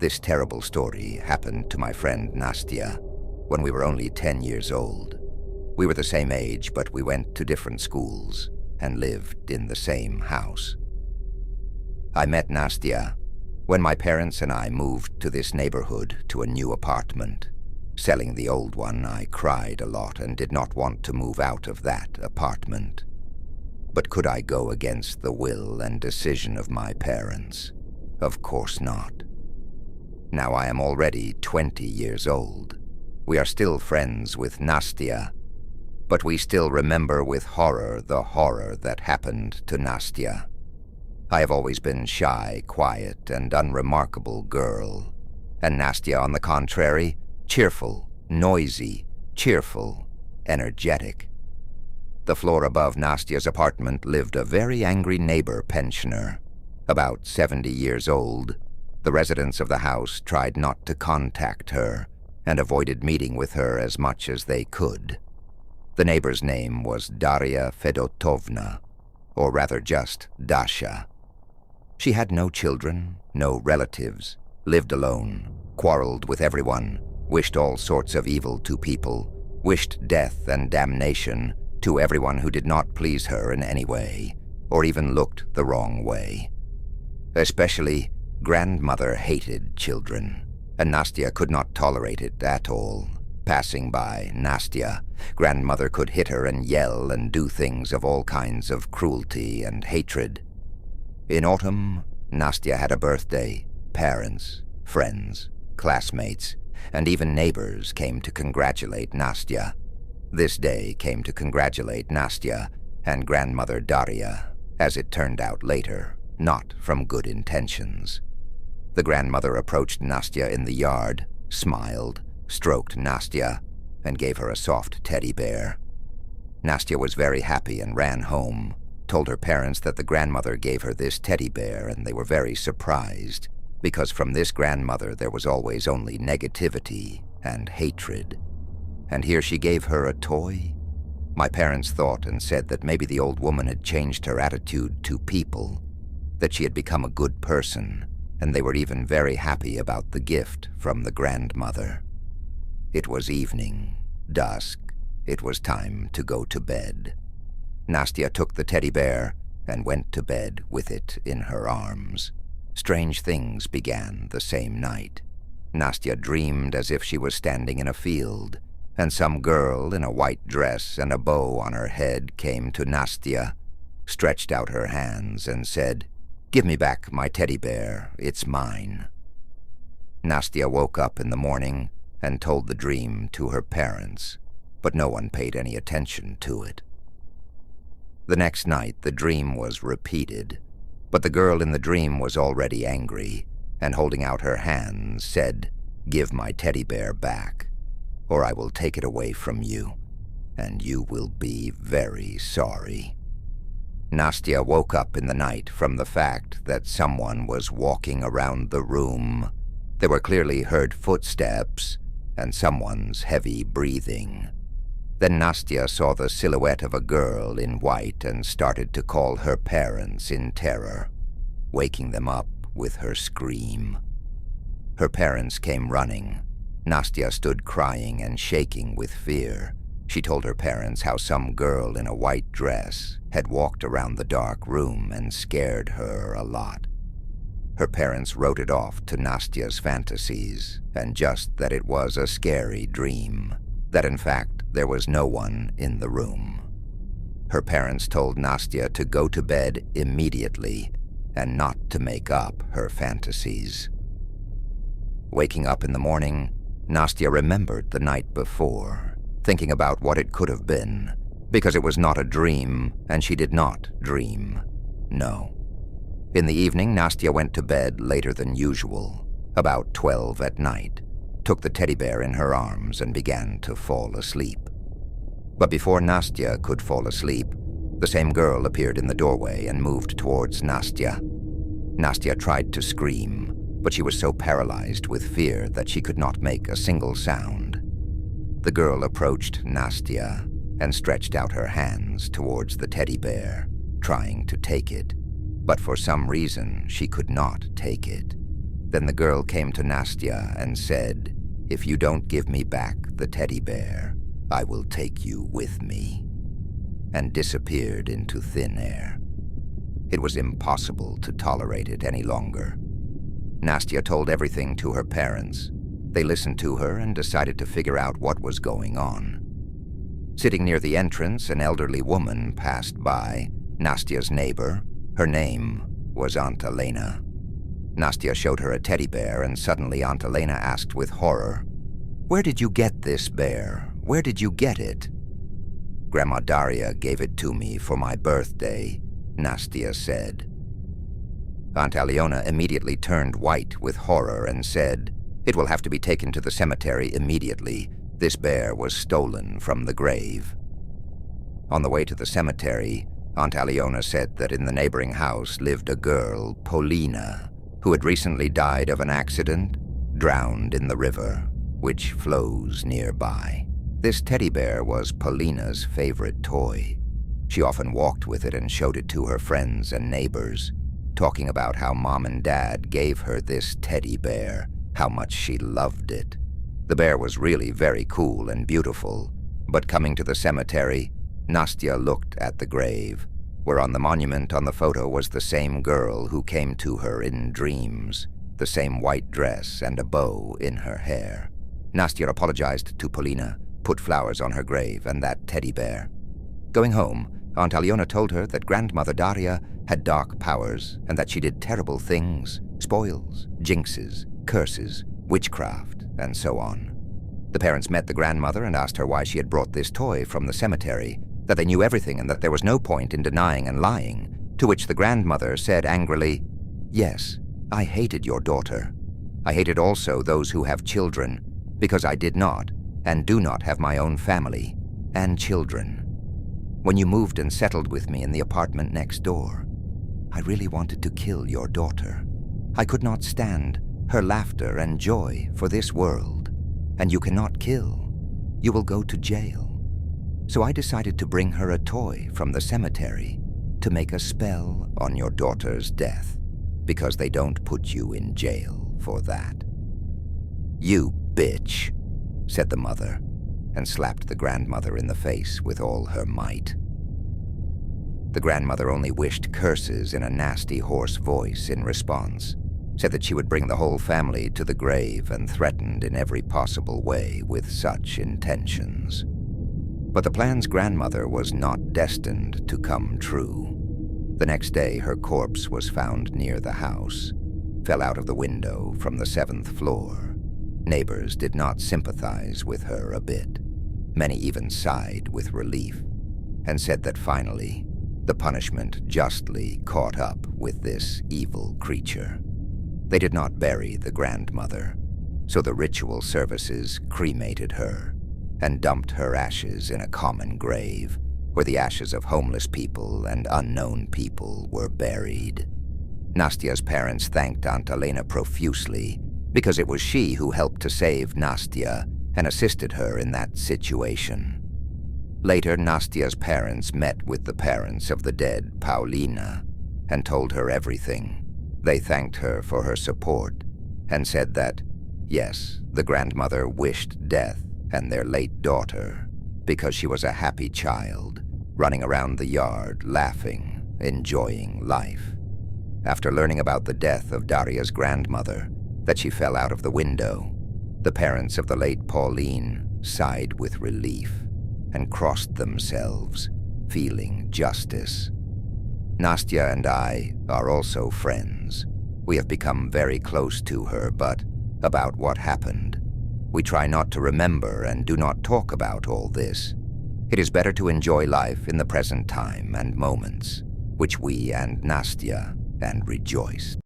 This terrible story happened to my friend Nastya when we were only 10 years old. We were the same age, but we went to different schools and lived in the same house. I met Nastya when my parents and I moved to this neighborhood to a new apartment. Selling the old one, I cried a lot and did not want to move out of that apartment. But could I go against the will and decision of my parents? Of course not. Now I am already 20 years old. We are still friends with Nastya, but we still remember with horror the horror that happened to Nastya. I have always been shy, quiet, and unremarkable girl, and Nastya, on the contrary, cheerful, noisy, cheerful, energetic. The floor above Nastya's apartment lived a very angry neighbor pensioner. About 70 years old, the residents of the house tried not to contact her and avoided meeting with her as much as they could. The neighbor's name was Daria Fedotovna, or rather just Dasha. She had no children, no relatives, lived alone, quarreled with everyone, wished all sorts of evil to people, wished death and damnation to everyone who did not please her in any way, or even looked the wrong way. Especially, grandmother hated children, and Nastya could not tolerate it at all. Passing by Nastya, grandmother could hit her and yell and do things of all kinds of cruelty and hatred. In autumn, Nastya had a birthday. Parents, friends, classmates, and even neighbors came to congratulate Nastya. This day came to congratulate Nastya and grandmother Daria, as it turned out later, not from good intentions. The grandmother approached Nastya in the yard, smiled, stroked Nastya, and gave her a soft teddy bear. Nastya was very happy and ran home, told her parents that the grandmother gave her this teddy bear, and they were very surprised, because from this grandmother there was always only negativity and hatred. And here she gave her a toy? My parents thought and said that maybe the old woman had changed her attitude to people, that she had become a good person, and they were even very happy about the gift from the grandmother. It was evening, dusk. It was time to go to bed. Nastya took the teddy bear and went to bed with it in her arms. Strange things began the same night. Nastya dreamed as if she was standing in a field, and some girl in a white dress and a bow on her head came to Nastya, stretched out her hands, and said, "Give me back my teddy bear, it's mine." Nastya woke up in the morning and told the dream to her parents, but no one paid any attention to it. The next night the dream was repeated, but the girl in the dream was already angry, and holding out her hands said, "Give my teddy bear back, or I will take it away from you, and you will be very sorry." Nastya woke up in the night from the fact that someone was walking around the room. There were clearly heard footsteps and someone's heavy breathing. Then Nastya saw the silhouette of a girl in white and started to call her parents in terror, waking them up with her scream. Her parents came running. Nastya stood crying and shaking with fear. She told her parents how some girl in a white dress had walked around the dark room and scared her a lot. Her parents wrote it off to Nastya's fantasies, and just that it was a scary dream, that in fact there was no one in the room. Her parents told Nastya to go to bed immediately and not to make up her fantasies. Waking up in the morning, Nastya remembered the night before, thinking about what it could have been, because it was not a dream, and she did not dream. No. In the evening, Nastya went to bed later than usual, about 12 at night, took the teddy bear in her arms and began to fall asleep. But before Nastya could fall asleep, the same girl appeared in the doorway and moved towards Nastya. Nastya tried to scream, but she was so paralyzed with fear that she could not make a single sound. The girl approached Nastya and stretched out her hands towards the teddy bear, trying to take it, but for some reason she could not take it. Then the girl came to Nastya and said, "If you don't give me back the teddy bear, I will take you with me," and disappeared into thin air. It was impossible to tolerate it any longer. Nastya told everything to her parents. They listened to her and decided to figure out what was going on. Sitting near the entrance, an elderly woman passed by, Nastya's neighbor. Her name was Aunt Elena. Nastya showed her a teddy bear, and suddenly Aunt Elena asked with horror, "Where did you get this bear? Where did you get it?" "Grandma Daria gave it to me for my birthday," Nastya said. Aunt Aliona immediately turned white with horror and said, "It will have to be taken to the cemetery immediately. This bear was stolen from the grave." On the way to the cemetery, Aunt Aliona said that in the neighboring house lived a girl, Polina, who had recently died of an accident, drowned in the river, which flows nearby. This teddy bear was Polina's favorite toy. She often walked with it and showed it to her friends and neighbors, talking about how Mom and Dad gave her this teddy bear, how much she loved it. The bear was really very cool and beautiful, but coming to the cemetery, Nastya looked at the grave, where on the monument on the photo was the same girl who came to her in dreams, the same white dress and a bow in her hair. Nastya apologized to Polina, put flowers on her grave and that teddy bear. Going home, Aunt Aliona told her that Grandmother Daria had dark powers and that she did terrible things, spoils, jinxes, curses, witchcraft, and so on. The parents met the grandmother and asked her why she had brought this toy from the cemetery, that they knew everything and that there was no point in denying and lying, to which the grandmother said angrily, "Yes, I hated your daughter. I hated also those who have children, because I did not and do not have my own family and children. When you moved and settled with me in the apartment next door, I really wanted to kill your daughter. I could not stand her laughter and joy for this world, and you cannot kill. You will go to jail. So I decided to bring her a toy from the cemetery to make a spell on your daughter's death, because they don't put you in jail for that." "You bitch," said the mother, and slapped the grandmother in the face with all her might. The grandmother only wished curses in a nasty, hoarse voice in response, said that she would bring the whole family to the grave, and threatened in every possible way with such intentions. But the plan's grandmother was not destined to come true. The next day, her corpse was found near the house, fell out of the window from the 7th floor. Neighbors did not sympathize with her a bit. Many even sighed with relief, and said that finally, the punishment justly caught up with this evil creature. They did not bury the grandmother, so the ritual services cremated her and dumped her ashes in a common grave where the ashes of homeless people and unknown people were buried. Nastya's parents thanked Aunt Elena profusely because it was she who helped to save Nastya and assisted her in that situation. Later, Nastya's parents met with the parents of the dead Paulina and told her everything. They thanked her for her support and said that, yes, the grandmother wished death and their late daughter because she was a happy child, running around the yard, laughing, enjoying life. After learning about the death of Daria's grandmother, that she fell out of the window, the parents of the late Pauline sighed with relief and crossed themselves, feeling justice. Nastya and I are also friends. We have become very close to her, but about what happened, we try not to remember and do not talk about all this. It is better to enjoy life in the present time and moments, which we and Nastya and rejoice.